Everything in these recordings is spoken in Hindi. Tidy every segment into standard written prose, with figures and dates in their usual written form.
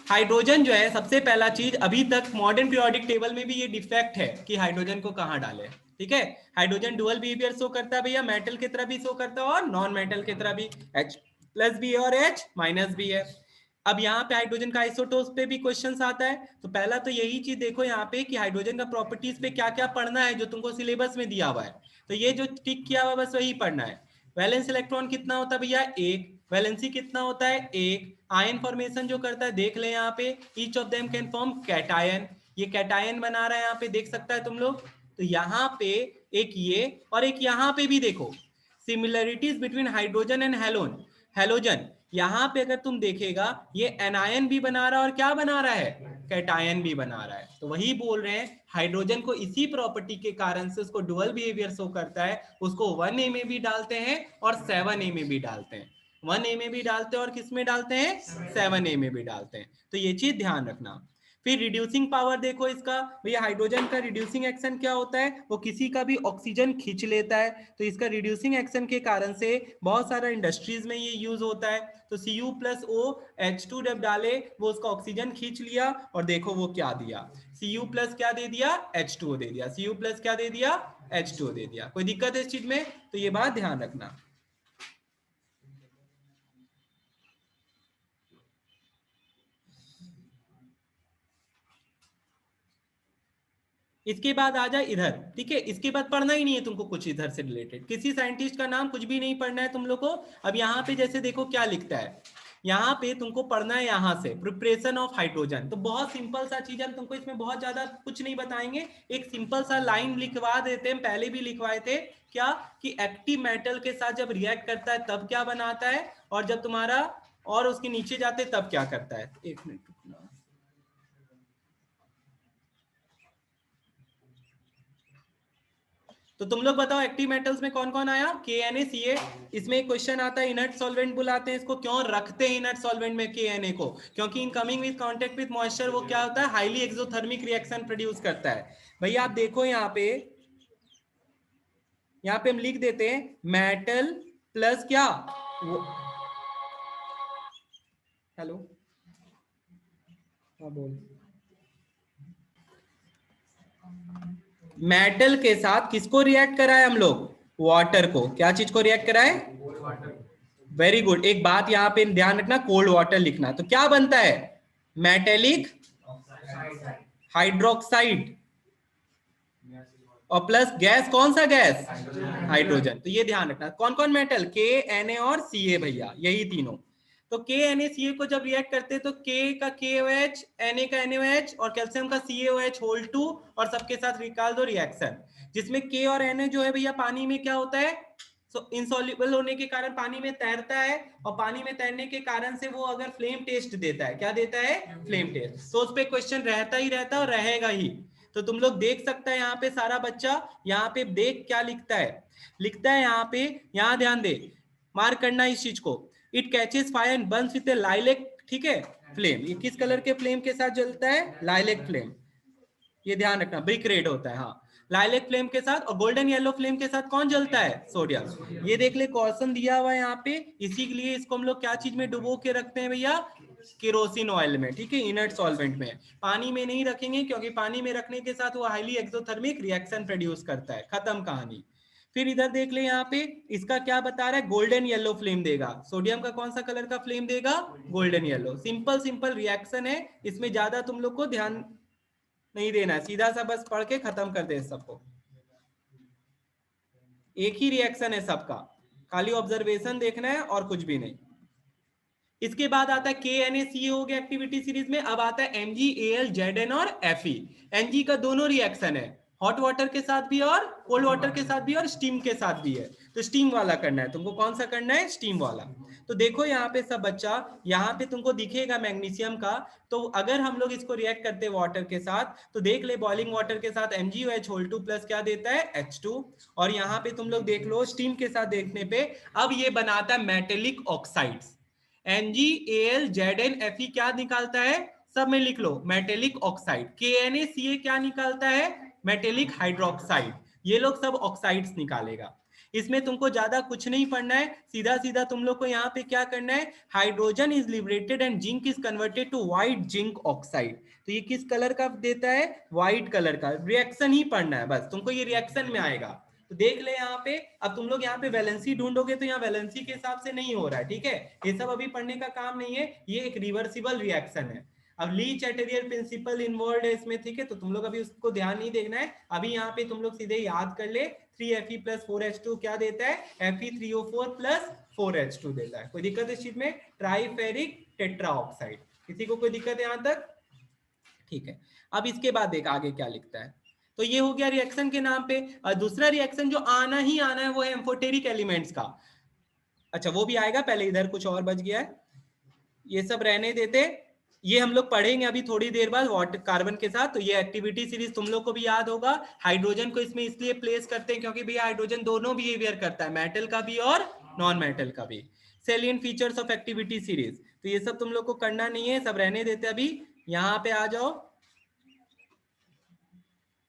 हाइड्रोजन जो है सबसे पहला चीज, अभी तक मॉडर्न पीरियोडिक टेबल में भी ये डिफेक्ट है कि हाइड्रोजन को कहाँ डाले। ठीक है, हाइड्रोजन डुअल बिहेवियर शो करता है भैया, मेटल की तरह भी शो करता है और नॉन मेटल की तरह भी, H प्लस भी है और H माइनस भी है। अब यहाँ पे हाइड्रोजन का आइसोटोप्स पे भी क्वेश्चन आता है, तो पहला तो यही चीज देखो यहाँ पे कि हाइड्रोजन का प्रॉपर्टीज पे क्या क्या पढ़ना है जो तुमको सिलेबस में दिया हुआ है, तो ये जो टिक किया हुआ बस वही पढ़ना है। वैलेंस इलेक्ट्रॉन कितना होता है भैया, एक। वैलेंसी कितना होता है, एक। आयन फॉर्मेशन जो करता है देख ले यहाँ पे, each of them can form cation, ये कैटायन बना रहा है यहाँ पे, देख सकता है तुम लोग। तो यहाँ पे एक ये और एक यहाँ पे भी देखो, similarities between hydrogen and halon, halogen. यहाँ पे अगर तुम देखेगा ये एनायन भी बना रहा है और क्या बना रहा है, कैटायन भी बना रहा है। तो वही बोल रहे हैं हाइड्रोजन को इसी प्रॉपर्टी के कारण से उसको डुअल बिहेवियर शो करता है, उसको 1A में भी डालते हैं और 7A में भी डालते हैं, 1A में भी डालते हैं और किस में डालते हैं, 7A में भी डालते हैं। तो ये चीज ध्यान रखना। फिर रिड्यूसिंग पावर देखो इसका भैया, हाइड्रोजन का रिड्यूसिंग एक्शन क्या होता है, वो किसी का भी ऑक्सीजन खींच लेता है, तो इसका रिड्यूसिंग एक्शन के कारण से बहुत सारा इंडस्ट्रीज में ये यूज होता है। तो Cu प्लस ओ H2 जब डाले वो उसका ऑक्सीजन खींच लिया और देखो वो क्या दिया, Cu प्लस क्या दे दिया, H2O दे दिया, Cu प्लस क्या दे दिया, H2O दे दिया। कोई दिक्कत है इस चीज में, तो ये बात ध्यान रखना। इसके बाद आ जाए इधर, ठीक है, इसके बाद पढ़ना ही नहीं है तुमको कुछ इधर से रिलेटेड, किसी साइंटिस्ट का नाम कुछ भी नहीं पढ़ना है तुम लोग को। अब यहाँ पे जैसे देखो क्या लिखता है, यहाँ पे तुमको पढ़ना है यहाँ से प्रिपरेशन ऑफ हाइड्रोजन, तो बहुत सिंपल सा चीज है, तुमको इसमें बहुत ज्यादा कुछ नहीं बताएंगे, एक सिंपल सा लाइन लिखवा देते हैं, पहले भी लिखवाए थे क्या, कि एक्टिव मेटल के साथ जब रिएक्ट करता है तब क्या बनाता है, और जब तुम्हारा और उसके नीचे जाते तब क्या करता है। एक मिनट रुकना, तो तुम लोग बताओ एक्टिव मेटल्स में कौन कौन आया, KNaCl। इसमें एक क्वेश्चन आता है, इनर्ट सॉल्वेंट बुलाते हैं इसको, क्यों रखते हैं इनर्ट सॉल्वेंट में KNa को, क्योंकि in coming with contact with moisture वो क्या होता है, हाईली एक्सोथर्मिक रिएक्शन प्रोड्यूस करता है। भैया आप देखो यहाँ पे हम लिख देते हैं मेटल प्लस क्या, हेलो, हाँ बोल, मेटल के साथ किसको रिएक्ट कराए हम लोग, वाटर को, क्या चीज को रिएक्ट कराए, वेरी गुड। एक बात यहाँ पे ध्यान रखना, कोल्ड वाटर लिखना, तो क्या बनता है, मेटेलिक हाइड्रोक्साइड, और प्लस गैस, कौन सा गैस, हाइड्रोजन। तो ये ध्यान रखना, कौन कौन मेटल, Na और Ca भैया, यही तीनों। तो KNaCl को जब रिएक्ट करते हैं तो K का KOH, Na का NaOH और कैल्शियम का CaOH होल 2, और सबके साथ निकाल दो रिएक्शन, जिसमें K और Na जो है भैया पानी में क्या होता है, इंसॉल्युबल होने के कारण पानी में तैरता है, और पानी में तैरने के कारण से वो अगर फ्लेम टेस्ट देता है, क्या देता है, फ्लेम टेस्ट, तो उस पर क्वेश्चन रहता ही रहता है और रहेगा ही। तो तुम लोग देख सकता है यहाँ पे सारा बच्चा, यहाँ पे देख क्या लिखता है, लिखता है यहाँ पे, यहाँ ध्यान दे, मार्क करना इस चीज को, it catches fire and Burns with A lilac, ठीक है, फ्लेम, ये किस कलर के फ्लेम के साथ जलता है, लाइलेक फ्लेम, ये ध्यान रखना, ब्रिक रेड होता है, हाँ, लाइलेक फ्लेम के साथ, और गोल्डन येलो फ्लेम के साथ कौन जलता है, सोडियम। ये देख ले कॉशन दिया हुआ है यहाँ पे, इसी के लिए इसको हम लोग क्या चीज में डुबो के रखते हैं भैया, केरोसिन ऑयल में, ठीक है, इनर्ट सॉल्वेंट में, पानी में नहीं रखेंगे, क्योंकि पानी में रखने के साथ वो हाईली एक्सोथर्मिक रिएक्शन प्रोड्यूस करता है, खत्म कहानी। फिर इधर देख ले यहाँ पे, इसका क्या बता रहा है, गोल्डन येलो फ्लेम देगा, सोडियम का कौन सा कलर का फ्लेम देगा, golden yellow. Simple simple reaction है, इसमें ज्यादा तुम लोग को ध्यान नहीं देना है, सीधा सा बस पढ़ के खत्म कर दे सबको, एक ही रिएक्शन है सबका, खाली ऑब्जर्वेशन देखना है और कुछ भी नहीं। इसके बाद आता है KNaCl हो गया एक्टिविटी सीरीज में, अब आता है MgAlZn और Fe। Mg का दोनों रिएक्शन है, हॉट वाटर के साथ भी और कोल्ड वाटर के साथ भी और स्टीम के साथ भी है, तो स्टीम वाला करना है तुमको, कौन सा करना है, स्टीम वाला। तो देखो यहाँ पे सब बच्चा, यहाँ पे तुमको दिखेगा मैग्नीशियम का, तो अगर हम लोग इसको रिएक्ट करते हैं वाटर के साथ, तो देख ले बॉइलिंग वाटर के साथ MgOH होल 2 प्लस क्या देता है, H2, और यहाँ पे तुम लोग देख लो स्टीम के साथ देखने पे, अब ये बनाता है मेटेलिक ऑक्साइड्स, MgAlZnFe क्या निकालता है, सब में लिख लो, मेटेलिक ऑक्साइड। KNaCl क्या निकालता है, मेटेलिक हाइड्रोक्साइड, ये लोग सब ऑक्साइड्स निकालेगा। इसमें तुमको ज्यादा कुछ नहीं पढ़ना है, सीधा सीधा तुम लोग को यहाँ पे क्या करना है, hydrogen is liberated and zinc is converted to white zinc oxide. तो ये किस कलर का देता है, व्हाइट कलर का। रिएक्शन ही पढ़ना है बस तुमको, ये रिएक्शन में आएगा। तो देख ले यहाँ पे, अब तुम लोग यहाँ पे वैलेंसी ढूंढोगे तो यहाँ वैलेंसी के हिसाब से नहीं हो रहा है, ठीक है, ये सब अभी पढ़ने का काम नहीं है, ये एक रिवर्सिबल रिएक्शन है। अब ली चैटेरियर प्रिंसिपल इन्वॉल्व है इसमें, ठीक है, तो तुम लोग अभी उसको ध्यान नहीं देखना है। अभी यहाँ पे तुम लोग सीधे याद कर ले, 3Fe प्लस 4H2 क्या देता है, Fe3O4 प्लस 4H2 देता है। कोई दिक्कत इस चीज में, ट्राइफेरिक टेट्राऑक्साइड। किसी को कोई दिक्कत है यहाँ तक, ठीक है। अब इसके बाद देख आगे क्या लिखता है। तो ये हो गया रिएक्शन के नाम पे। दूसरा रिएक्शन जो आना ही आना है वो है एम्फोटेरिक एलिमेंट्स का। अच्छा वो भी आएगा, पहले इधर कुछ और बच गया है, ये सब रहने देते, ये हम लोग पढ़ेंगे अभी थोड़ी देर बाद वाटर कार्बन के साथ। तो ये एक्टिविटी सीरीज तुम लोग को भी याद होगा। हाइड्रोजन को इसमें इसलिए प्लेस करते हैं क्योंकि भैया हाइड्रोजन दोनों बिहेवियर करता है, मेटल का भी और नॉन मेटल का भी। Salient features of activity series, तो ये सब तुम लोग को करना नहीं है, सब रहने देते। अभी यहाँ पे आ जाओ,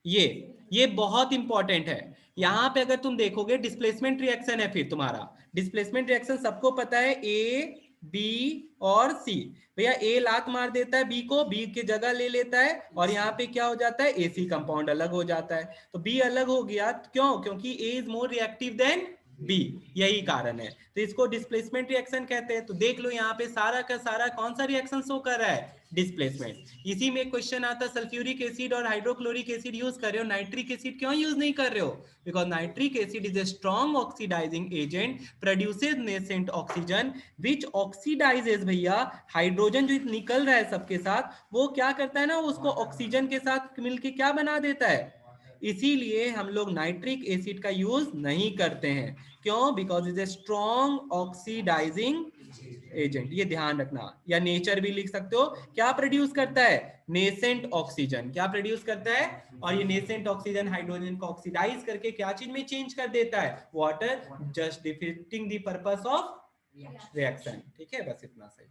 ये बहुत इंपॉर्टेंट है। यहां पे अगर तुम देखोगे डिस्प्लेसमेंट रिएक्शन है, फिर तुम्हारा डिस्प्लेसमेंट रिएक्शन सबको पता है, ए बी और सी। भैया ए लात मार देता है बी को, बी की जगह ले लेता है, और यहाँ पे क्या हो जाता है, एसी कंपाउंड अलग हो जाता है। तो बी अलग हो गया, क्यों, क्योंकि A is more reactive than B, यही कारण है। तो इसको डिस्प्लेसमेंट रिएक्शन कहते हैं। तो देख लो यहाँ पे सारा का सारा कौन सा रिएक्शन शो कर रहा है, डिस्प्लेसमेंट। इसी में क्वेश्चन आता है, सल्फ्यूरिक एसिड और हाइड्रोक्लोरिक एसिड यूज कर रहे हो, नाइट्रिक एसिड क्यों यूज नहीं कर रहे हो, because nitric acid is a strong oxidising agent, produces nascent oxygen which oxidises. भैया हाइड्रोजन जो निकल रहा है सबके साथ, वो क्या करता है ना, उसको ऑक्सीजन के साथ मिलके क्या बना देता है। इसीलिए हम लोग नाइट्रिक एसिड का यूज नहीं करते हैं, क्यों, because is a strong oxidising agent, ये ध्यान रखना। या नेचर भी लिख सकते हो, क्या प्रोड्यूस करता है, नेसेंट ऑक्सीजन, क्या प्रोड्यूस करता है, और ये नेसेंट ऑक्सीजन हाइड्रोजन को ऑक्सीडाइज करके क्या चीज में चेंज कर देता है, water, just defeating the purpose of reaction. ठीक है, बस इतना सही,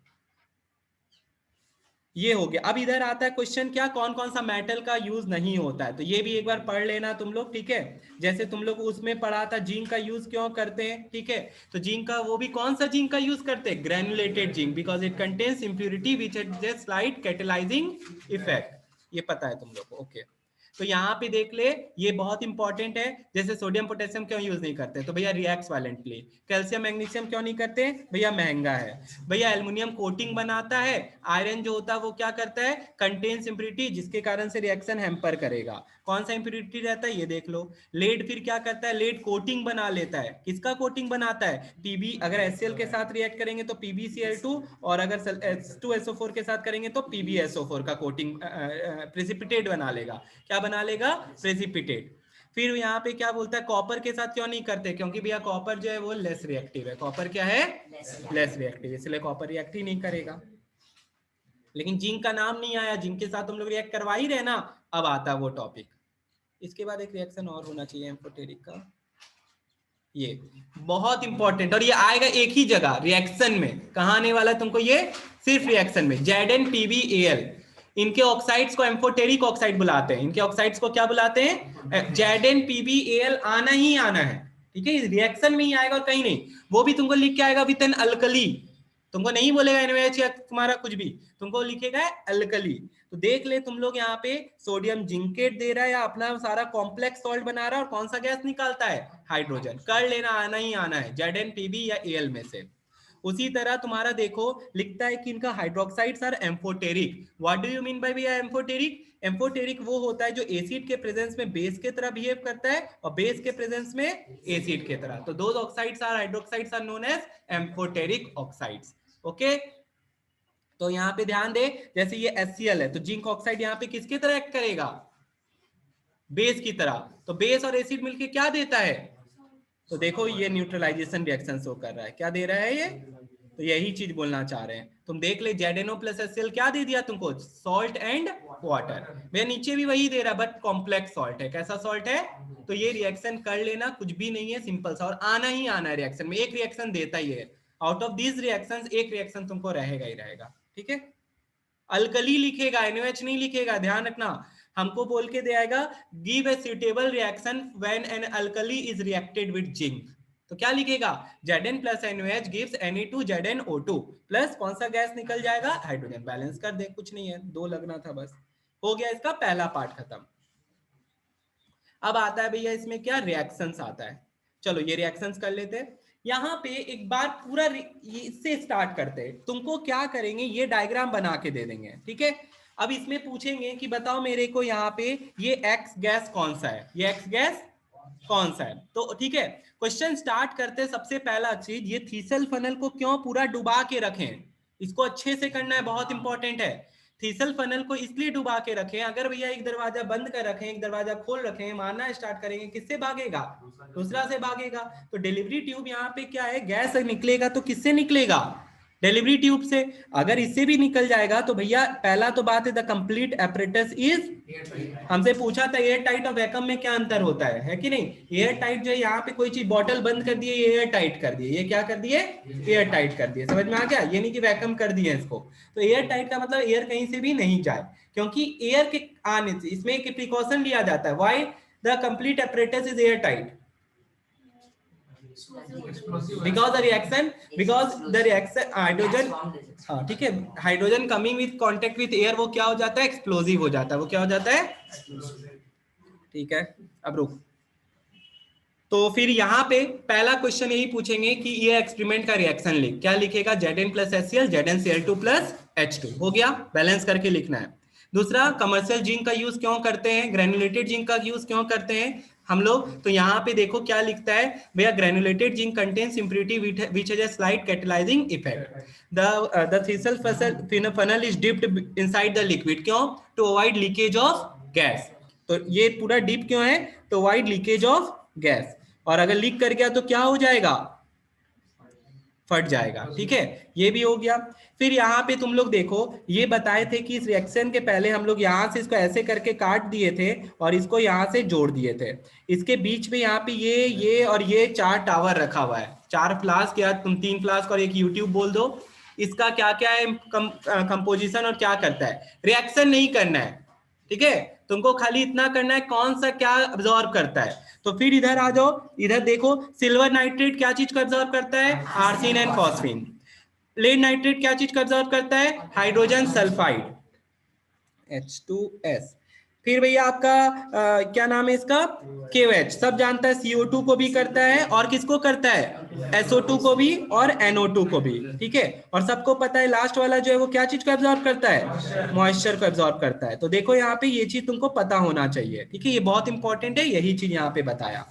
ये हो गया। अब इधर आता है क्वेश्चन, क्या कौन कौन सा मेटल का यूज नहीं होता है, तो ये भी एक बार पढ़ लेना तुम लोग, ठीक है। जैसे तुम लोग उसमें पढ़ा था जिंक का यूज क्यों करते हैं, ठीक है, तो जिंक का वो भी कौन सा जिंक का यूज करते हैं, granulated zinc, because it contains impurity which has a slight catalysing effect, ये पता है तुम लोग को, ओके। तो यहाँ पे देख ले, ये बहुत इंपॉर्टेंट है। जैसे सोडियम पोटेशियम क्यों यूज नहीं करते, तो भैया रिएक्ट्स वायलेंटली। कैल्शियम मैग्नीशियम क्यों नहीं करते, भैया महंगा है। भैया एल्युमिनियम कोटिंग बनाता है, आयरन जो होता है वो क्या करता है, कंटेन्स इंप्योरिटी, जिसके कारण से रिएक्शन हैम्पर करेगा। कौन सा इंप्योरिटी रहता है, ये देख लो। लेड फिर क्या करता है, लेड कोटिंग बना लेता है, किसका कोटिंग बनाता है, पीबी, अगर HCl के साथ रिएक्ट करेंगे तो PbCl2, और अगर H2SO4 के साथ करेंगे तो PbSO4 का कोटिंग प्रेसिपिटेट बना लेगा। क्या बना लेगा, प्रेसिपिटेट। फिर यहाँ पे क्या बोलता है, कॉपर के साथ क्यों नहीं करते, क्योंकि भैया कॉपर जो है वो लेस रिएक्टिव है, कॉपर क्या है, लेस रिएक्टिव, इसलिए कॉपर रिएक्ट ही नहीं करेगा। लेकिन जिंक का नाम नहीं आया, जिंक के साथ तुम लोग रिएक्ट करवा ही रहे ना, अब आता है वो टॉपिक। इसके बाद एक रिएक्शन और होना चाहिए एम्फोटेरिक का, ये बहुत इंपॉर्टेंट, और ये आएगा एक ही जगह रिएक्शन में, कहां आने वाला है तुमको, ये सिर्फ रिएक्शन में, ZnPbAl। इनके ऑक्साइड्स को एम्फोटेरिक ऑक्साइड बुलाते हैं, इनके ऑक्साइड्स को क्या बुलाते हैं, ZnPbAl आना ही आना है, ठीक है, रिएक्शन में ही आएगा और कहीं नहीं। वो भी तुमको लिख के आएगा विद एन अल्कली, तुमको नहीं बोलेगा NaOH या तुम्हारा कुछ भी, तुमको लिखेगा अल्कली। तो देख ले तुम लोग यहाँ पे सोडियम जिंकेट दे रहा है या अपना सारा कॉम्प्लेक्स सॉल्ट बना रहा है, और कौन सा गैस निकालता है, हाइड्रोजन, कर लेना, आना ही आना है, ZnPb या Al में से। उसी तरह तुम्हारा देखो लिखता है कि इनका hydroxides are amphoteric. What do you mean by amphoteric, amphoteric वो होता है जो एसिड के प्रेजेंस में बेस के तरह बिहेव करता है और बेस के प्रेजेंस में एसिड के तरह। तो those oxides are hydroxides are known as amphoteric oxides, okay. तो यहाँ पे ध्यान दे, जैसे ये HCl है तो जिंक ऑक्साइड यहाँ पे किसकी तरह एक्ट करेगा, बेस की तरह। तो बेस और एसिड मिलके क्या देता है, तो देखो ये न्यूट्रलाइजेशन रिएक्शन शो कर रहा है, क्या दे रहा है ये, तो यही चीज बोलना चाह रहे हैं। तुम देख ले ZnO प्लस HCl क्या दे दिया तुमको, सॉल्ट एंड वाटर। भैया नीचे भी वही दे रहा है बट कॉम्प्लेक्स सॉल्ट है, कैसा सॉल्ट है, तो ये रिएक्शन कर लेना, कुछ भी नहीं है, सिंपल सा, और आना ही आना है रिएक्शन में, एक रिएक्शन देता ही है, आउट ऑफ दीज रिएक्शंस एक रिएक्शन तुमको रहेगा ही रहेगा, ठीक है। अल्कली लिखेगा, NaOH नहीं लिखेगा, ध्यान रखना। हमको बोल के दे आएगा give a suitable reaction when an alkali is reacted with zinc, तो क्या लिखेगा, Zn plus NaOH gives Na2ZnO2 plus कौन सा गैस निकल जाएगा, हाइड्रोजन। बैलेंस कर दे, कुछ नहीं है, 2 लगना था बस। हो गया इसका पहला पार्ट खत्म। अब आता है भैया इसमें क्या, रिएक्शंस आता है। चलो ये रिएक्शंस कर लेते हैं। यहाँ पे एक बार पूरा इससे स्टार्ट करते हैं। तुमको क्या करेंगे, ये डायग्राम बना के दे देंगे, ठीक है। अब इसमें पूछेंगे कि बताओ मेरे को यहाँ पे ये एक्स गैस कौन सा है, ये एक्स गैस कौन सा है। तो ठीक है, क्वेश्चन स्टार्ट करते हैं। सबसे पहला चीज, ये थीसल फनल को क्यों पूरा डुबा के रखें, इसको अच्छे से करना है, बहुत इंपॉर्टेंट है। थीसल फनल को इसलिए डुबा के रखें, अगर भैया एक दरवाजा बंद कर रखें, एक दरवाजा खोल रखें, मारना स्टार्ट करेंगे, किससे भागेगा, दूसरा से भागेगा। तो डिलीवरी ट्यूब यहाँ पे क्या है, गैस निकलेगा तो किससे निकलेगा, डिलीवरी ट्यूब से। अगर इससे भी निकल जाएगा तो भैया पहला तो बात है, द कंप्लीट एपरेटस इज, हमसे पूछा था एयर टाइट और वैक्यूम में क्या अंतर होता है कि नहीं। एयर टाइट जो है, यहाँ पे कोई चीज बॉटल बंद कर दिए, एयर टाइट कर दिए, ये क्या कर दिए, एयर टाइट कर दिए। समझ में आ गया, ये नहीं कि वैक्यूम कर दिए इसको। तो एयर टाइट का मतलब एयर कहीं से भी नहीं जाए, क्योंकि एयर के आने से इसमें एक प्रिकॉशन लिया जाता है। Why the complete apparatus is air tight, because the reaction hydrogen, हाँ ठीक है, hydrogen coming with contact with air वो क्या हो जाता है, एक्सप्लोजिव हो जाता है, वो क्या हो जाता है, ठीक है। अब रुक, तो फिर यहाँ पे पहला क्वेश्चन यही पूछेंगे कि ये एक्सपेरिमेंट का रिएक्शन लिख, क्या लिखेगा, Zn plus HCl ZnCl2 plus H2, हो गया, बैलेंस करके लिखना है। दूसरा, कमर्शियल जिंक का यूज क्यों करते हैं, ग्रेनुलेटेड जिंक का यूज क्यों करते हैं हम लोग, तो यहाँ पे देखो क्या लिखता है भैया, granulated zinc contains impurity which has a slight catalysing effect, the thistle funnel is dipped inside the liquid, क्यों, to avoid leakage of gas. तो ये पूरा डीप क्यों है, to avoid leakage of gas, और अगर लीक कर गया तो क्या हो जाएगा, फट जाएगा, ठीक है। ये भी हो गया। फिर यहाँ पे तुम लोग देखो, ये बताए थे कि इस रिएक्शन के पहले हम लोग यहाँ से इसको ऐसे करके काट दिए थे और इसको यहाँ से जोड़ दिए थे। इसके बीच में यहाँ पे ये और ये 4 टावर रखा हुआ है, 4 फ्लास्क या तुम 3 फ्लास्क और एक यूट्यूब बोल दो। इसका क्या क्या है कंपोजिशन और क्या करता है, रिएक्शन नहीं करना है, ठीक है। तुमको खाली इतना करना है कौन सा क्या अब्जॉर्ब करता है। तो फिर इधर आ जाओ, इधर देखो, सिल्वर नाइट्रेट क्या चीज का अब्जॉर्ब करता है, arsine and phosphine. Lead nitrate क्या चीज का अब्जॉर्ब करता है, हाइड्रोजन सल्फाइड H2S। फिर भैया आपका क्या नाम है इसका, KOH, सब जानता है, CO2 को भी करता है और किसको करता है, SO2 को भी और NO2 को भी, ठीक है। और सबको पता है लास्ट वाला जो है वो क्या चीज को एब्जॉर्ब करता है, मॉइस्चर को एब्जॉर्ब करता है। तो देखो यहाँ पे ये चीज तुमको पता होना चाहिए, ठीक है, ये बहुत इंपॉर्टेंट है, यही चीज यहाँ पे बताया।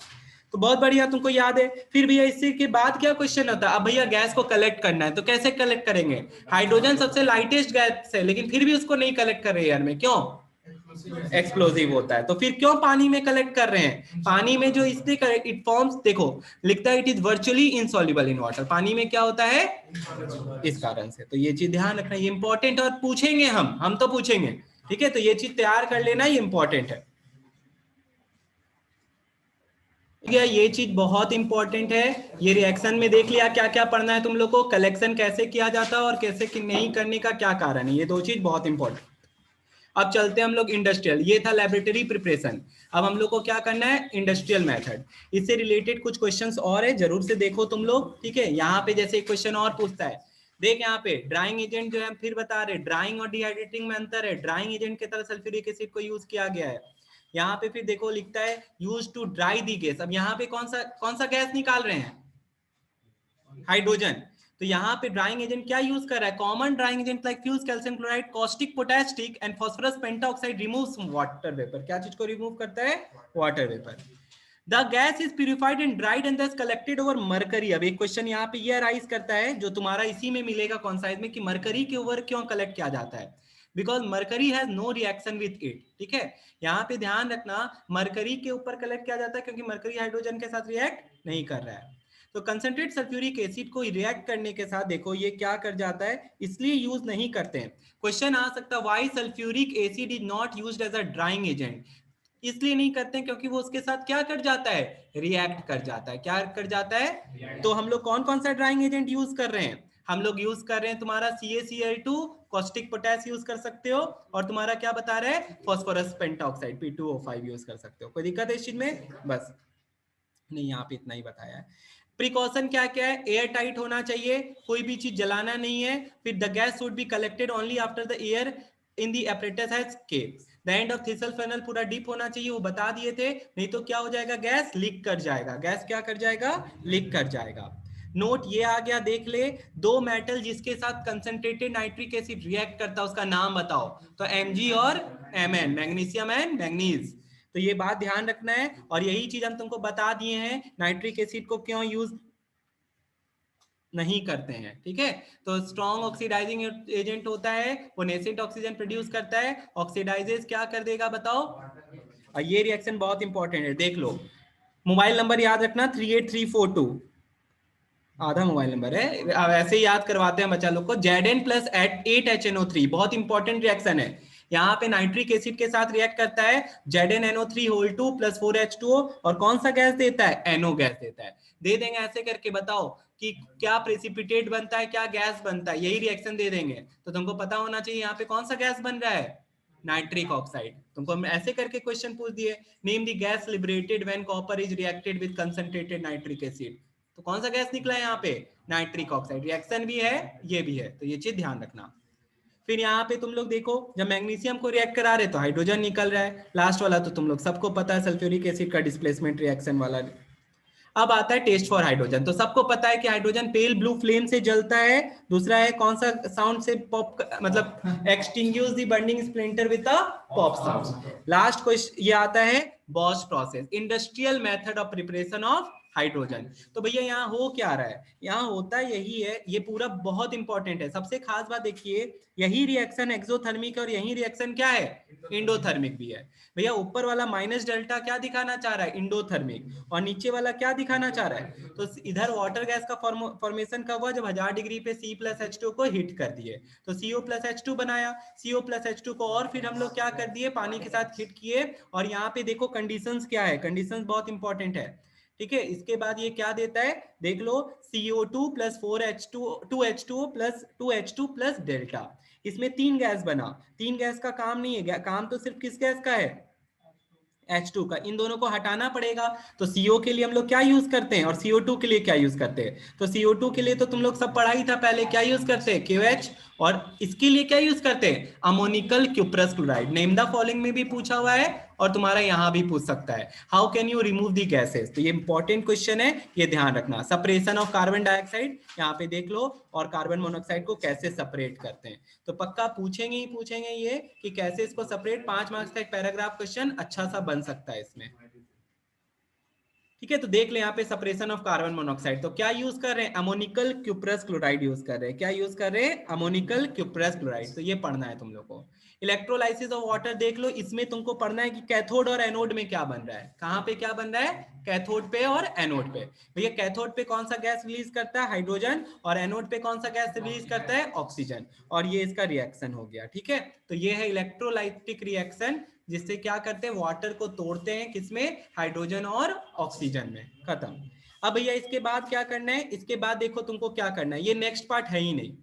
तो बहुत बढ़िया, तुमको याद है। फिर भैया इससे के बाद क्या क्वेश्चन होता है, अब भैया गैस को कलेक्ट करना है, तो कैसे कलेक्ट करेंगे, हाइड्रोजन सबसे लाइटेस्ट गैस है लेकिन फिर भी उसको नहीं कलेक्ट कर रहे हैं यार में, क्यों, एक्सप्लोसिव होता है। तो फिर क्यों पानी में कलेक्ट कर रहे हैं, पानी में जो इसने इट फॉर्म्स, देखो लिखता है it is virtually insoluble in water, पानी में क्या होता है, इस कारण से। तो ये चीज ध्यान रखना, ये इंपॉर्टेंट, और पूछेंगे हम तो पूछेंगे, ठीक है। तो ये चीज तैयार कर लेना, ये इंपॉर्टेंट है। ये चीज बहुत इंपॉर्टेंट है। ये रिएक्शन में देख लिया क्या क्या पढ़ना है तुम लोग को, कलेक्शन कैसे किया जाता है और कैसे नहीं करने का क्या कारण है, ये 2 चीज बहुत इंपॉर्टेंट। अब चलते हैं हम लोग इंडस्ट्रियल, ये था लेबोरेटरी प्रिपरेशन। अब हम लोग को क्या करना है, इंडस्ट्रियल मेथड। इससे रिलेटेड कुछ क्वेश्चंस और है, जरूर से देखो तुम लोग, ठीक है। यहाँ पे जैसे क्वेश्चन और पूछता है, देख यहाँ पे ड्राइंग एजेंट जो है, फिर बता रहे ड्राइंग और डिहाइड्रेटिंग में अंतर है। ड्राइंग एजेंट की तरह सल्फ्यूरिक एसिड को यूज किया गया है। यहाँ पे फिर देखो लिखता है use to dry the gas. अब यहाँ पे कौन सा गैस निकाल रहे हैं, हाइड्रोजन। तो यहाँ पे ड्राइंग एजेंट क्या यूज कर रहा है, common drying agent like fuse, calcium chloride, caustic potash stick and phosphorus pentoxide removes water vapour. क्या चीज को रिमूव करता है, water vapour. The gas is purified and dried and दस कलेक्टेड ओवर मरकरी। अब एक क्वेश्चन यहाँ पे ये अराइज करता है जो तुम्हारा इसी में मिलेगा कौन सा में, कि मरकरी के ओवर क्यों कलेक्ट किया जाता है, because mercury has no reaction with it, ठीक है। यहाँ पे ध्यान रखना, मरकरी के ऊपर कलेक्ट किया जाता है क्योंकि मरकरी हाइड्रोजन के साथ रिएक्ट नहीं कर रहा है। तो कंसंट्रेट सल्फ्यूरिक एसिड को रिएक्ट करने के साथ देखो ये क्या कर जाता है, इसलिए यूज नहीं करते हैं। क्वेश्चन आ सकता है why sulphuric acid is not used as a drying agent, इसलिए नहीं करते हैं क्योंकि वो उसके साथ क्या कर जाता है, रिएक्ट कर जाता है। क्या कर जाता है, तो हम लोग कौन कौन सा ड्राइंग एजेंट यूज कर रहे हैं, हम लोग यूज कर रहे हैं तुम्हारा CaCl2, कॉस्टिक पोटैश यूज कर सकते हो, और तुम्हारा क्या बता रहे हैं, फास्फोरस पेंटाऑक्साइड P2O5 यूज कर सकते हो। कोई दिक्कत है इस चीज में, बस नहीं, यहाँ पे इतना ही बताया है। प्रिकॉशन क्या क्या है? एयर टाइट होना चाहिए, कोई भी चीज जलाना नहीं है, फिर the gas should be collected only after the air in the apparatus has escaped, the end of thistle funnel पूरा डीप होना चाहिए, वो बता दिए थे, नहीं तो क्या हो जाएगा, गैस लीक कर जाएगा, गैस क्या कर जाएगा, लीक कर जाएगा। नोट ये आ गया, देख ले, दो मेटल जिसके साथ कंसंट्रेटेड नाइट्रिक एसिड रिएक्ट करता है उसका नाम बताओ, तो Mg और Mn, मैग्नीशियम एंड मैग्नीज। तो ये बात ध्यान रखना है, और यही चीज हम तुमको बता दिए हैं नाइट्रिक एसिड को क्यों यूज नहीं करते हैं, ठीक है। तो स्ट्रॉन्ग ऑक्सीडाइजिंग एजेंट होता है, वो नेसेंट ऑक्सीजन प्रोड्यूस करता है, ऑक्सीडाइजेस क्या कर देगा बताओ, और ये रिएक्शन बहुत इंपॉर्टेंट है, देख लो। मोबाइल नंबर याद रखना 38342, आधा मोबाइल नंबर है, ऐसे ही याद करवाते हैं बच्चा लोग को। Zn प्लस 8HNO3 बहुत इंपॉर्टेंट रिएक्शन है, यहाँ पे नाइट्रिक एसिड के साथ रिएक्ट करता है, ZnNO3 होल 2 प्लस 4H2O, और कौन सा गैस देता है, NO गैस देता है। दे देंगे ऐसे करके, बताओ कि क्या प्रेसिपिटेट बनता है, क्या गैस बनता है, यही रिएक्शन दे देंगे। तो तुमको पता होना चाहिए यहाँ पे कौन सा गैस बन रहा है, नाइट्रिक ऑक्साइड। तुमको हम ऐसे करके क्वेश्चन पूछ दिए, name the gas liberated when copper is reacted with concentrated nitric acid, तो कौन सा गैस निकला है यहाँ पे, नाइट्रिक ऑक्साइड। रिएक्शन भी है, ये भी है, तो ये चीज ध्यान रखना। फिर यहाँ पे तुम लोग देखो, जब मैग्नीशियम को रिएक्ट करा रहे तो हाइड्रोजन निकल रहा है, लास्ट वाला तो तुम लोग सबको पता है, सल्फ्यूरिक एसिड का डिस्प्लेसमेंट रिएक्शन वाला। अब आता है टेस्ट फॉर हाइड्रोजन, तो सबको पता है कि हाइड्रोजन पेल ब्लू फ्लेम से जलता है, दूसरा है कौन सा साउंड से पॉप, मतलब extinguish the burning splinter with a pop sound. Last question ये आता है Bosch process, industrial method of preparation of hydrogen. तो भैया यहाँ हो क्या रहा है, यहाँ होता यही है, ये पूरा बहुत इंपॉर्टेंट है। सबसे खास बात देखिए, यही रिएक्शन एक्सोथर्मिक है और यही रिएक्शन क्या है, इंडोथर्मिक भी है। भैया ऊपर वाला माइनस डेल्टा क्या दिखाना चाह रहा है, इंडोथर्मिक, और नीचे वाला क्या दिखाना चाह रहा है, तो इधर वाटर गैस का फॉर्मेशन कब हुआ, जब 1000 डिग्री पे C+H2 को हिट कर दिए, तो CO+H2 बनाया, CO+H2 को और फिर हम लोग क्या कर दिए, पानी के साथ हिट किए, और यहाँ पे देखो कंडीशंस क्या है, कंडीशंस बहुत इंपॉर्टेंट है, ठीक है। इसके बाद ये क्या देता है, देख लो, CO2 plus 4H2 2H2O plus 2H2 plus delta, इसमें तीन गैस बना, तीन गैस का काम नहीं है, काम तो सिर्फ किस गैस का है, H2 का, इन दोनों को हटाना पड़ेगा। तो CO के लिए हम लोग क्या यूज करते हैं, और CO2 के लिए क्या यूज करते हैं, तो CO2 के लिए तो तुम लोग सब पढ़ाई था पहले, क्या यूज करते हैं, QH, और इसके लिए क्या यूज करते हैं, ammoniacal cuprous chloride. Name the following में भी पूछा हुआ है, और तुम्हारा यहाँ भी पूछ सकता है, how can you remove the gases, तो ये इंपॉर्टेंट क्वेश्चन है, ये ध्यान रखना। सेपरेशन ऑफ कार्बन डाइऑक्साइड, यहाँ पे देख लो, और कार्बन मोनोऑक्साइड को कैसे सेपरेट करते हैं, तो पक्का पूछेंगे ही पूछेंगे ये कि कैसे इसको सेपरेट, 5 मार्क्स का एक पैराग्राफ क्वेश्चन अच्छा सा बन सकता है इसमें, ठीक है। तो देख ले यहाँ पे सेपरेशन ऑफ कार्बन मोनोऑक्साइड, तो क्या यूज कर रहे हैं, अमोनिकल क्यूप्रस क्लोराइड यूज कर रहे हैं, क्या यूज कर रहे हैं, अमोनिकल क्यूप्रस क्लोराइड, तो ये पढ़ना है तुम लोग को। इलेक्ट्रोलाइसिस ऑफ वाटर देख लो, इसमें तुमको पढ़ना है कि कैथोड और एनोड में क्या बन रहा है, कहाँ पे क्या बन रहा है, कैथोड पे और एनोड पे। भैया कैथोड पे कौन सा गैस रिलीज करता है, हाइड्रोजन, और एनोड पे कौन सा गैस रिलीज करता है, ऑक्सीजन, और ये इसका रिएक्शन हो गया, ठीक है। तो ये है इलेक्ट्रोलाइटिक रिएक्शन, जिससे क्या करते हैं, वाटर को तोड़ते हैं, किसमें, हाइड्रोजन और ऑक्सीजन में, खत्म। अब भैया इसके बाद क्या करना है, इसके बाद देखो तुमको क्या करना है, ये नेक्स्ट पार्ट है ही नहीं,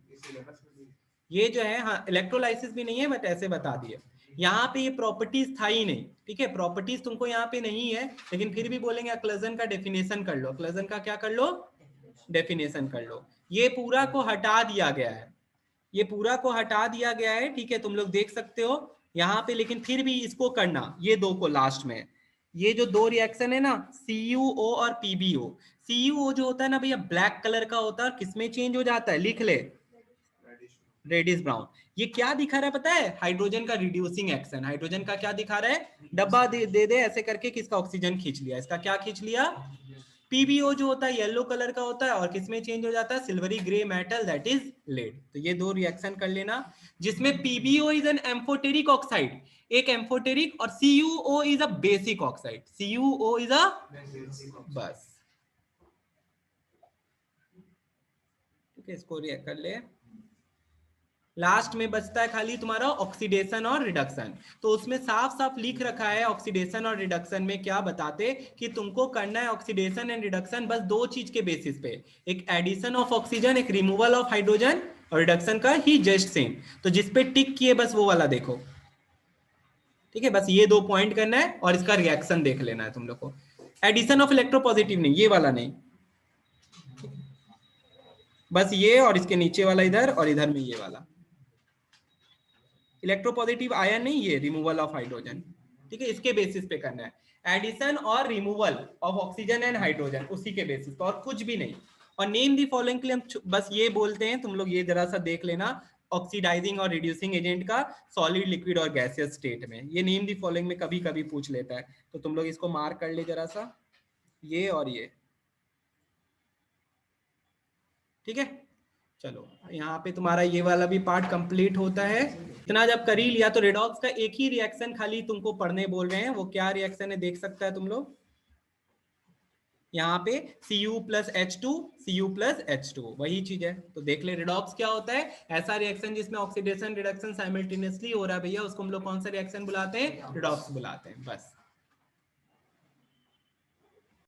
ये जो है, हाँ इलेक्ट्रोलाइसिस भी नहीं है, बट ऐसे बता दिए, यहाँ पे ये प्रॉपर्टीज था ही नहीं, ठीक है, प्रॉपर्टीज तुमको यहाँ पे नहीं है, लेकिन फिर भी बोलेंगे अक्लजन का डेफिनेशन कर लो, अक्लजन का क्या कर लो, डेफिनेशन कर लो। ये पूरा को हटा दिया गया है, ये पूरा को हटा दिया गया है, ठीक है, तुम लोग देख सकते हो यहाँ पे, लेकिन फिर भी इसको करना, ये दो को लास्ट में, ये जो दो रिएक्शन है ना, CuO और PbO, CuO जो होता है ना भैया, ब्लैक कलर का होता है, और किसमें चेंज हो जाता है, लिख ले, रेडिश ब्राउन। ये क्या दिखा रहा है पता है, हाइड्रोजन का रिड्यूसिंग एक्शन, हाइड्रोजन का क्या दिखा रहा है, डब्बा दे ऐसे करके, किसका ऑक्सीजन खींच लिया, इसका क्या खींच लिया, PbO जो होता है येलो कलर का होता है, और किसमें चेंज हो जाता है, silvery grey metal, that is lead. तो ये दो रिएक्शन कर लेना, जिसमें PbO is an amphoteric oxide, एक एम्फोटेरिक, और CuO is a basic oxide, CuO is a, बस, ठीक है, इसको रिएक्ट कर ले। लास्ट में बचता है खाली तुम्हारा ऑक्सीडेशन और रिडक्शन, तो उसमें साफ साफ लिख रखा है ऑक्सीडेशन और रिडक्शन में क्या बताते, कि तुमको करना है ऑक्सीडेशन एंड रिडक्शन बस दो चीज के बेसिस पे, एक एडिशन ऑफ ऑक्सीजन, एक रिमूवल ऑफ हाइड्रोजन, और रिडक्शन का ही जस्ट सेम। तो जिसपे टिक किए बस वो वाला देखो, ठीक है, बस ये दो पॉइंट करना है, और इसका रिएक्शन देख लेना है तुम लोग को, एडिशन ऑफ इलेक्ट्रोपॉजिटिव नहीं, ये वाला नहीं, बस ये और इसके नीचे वाला इधर और इधर में ये वाला इलेक्ट्रोपॉजिटिव आयन नहीं, ये रिमूवल ऑफ हाइड्रोजन, ठीक है, इसके बेसिस पे करना है, एडिशन और removal of oxygen and hydrogen, उसी के बेसिस पे और कुछ भी नहीं। और नेम दी फॉलोइंग के लिए हम बस ये बोलते हैं, तुम लोग ये जरा सा देख लेना, ऑक्सीडाइजिंग और रिड्यूसिंग एजेंट का सॉलिड, लिक्विड और गैसियस स्टेट में, ये नेम दी फॉलोइंग में कभी कभी पूछ लेता है, तो तुम लोग इसको मार्क कर ले जरा सा, ये और ये, ठीक है। चलो यहाँ पे तुम्हारा ये वाला भी पार्ट कंप्लीट होता है। इतना जब कर ही लिया तो रेडॉक्स का एक ही रिएक्शन खाली तुमको पढ़ने बोल रहे हैं, वो क्या रिएक्शन है देख सकता है तुम लोग, यहाँ पे Cu plus H2, Cu plus H2, वही चीज है। तो देख ले रिडॉक्स क्या होता है, ऐसा रिएक्शन जिसमें ऑक्सीडेशन रिडक्शन साइमल्टेनियसली हो रहा है भैया, उसको हम लोग कौन सा रिएक्शन बुलाते हैं, रिडॉक्स बुलाते हैं, बस।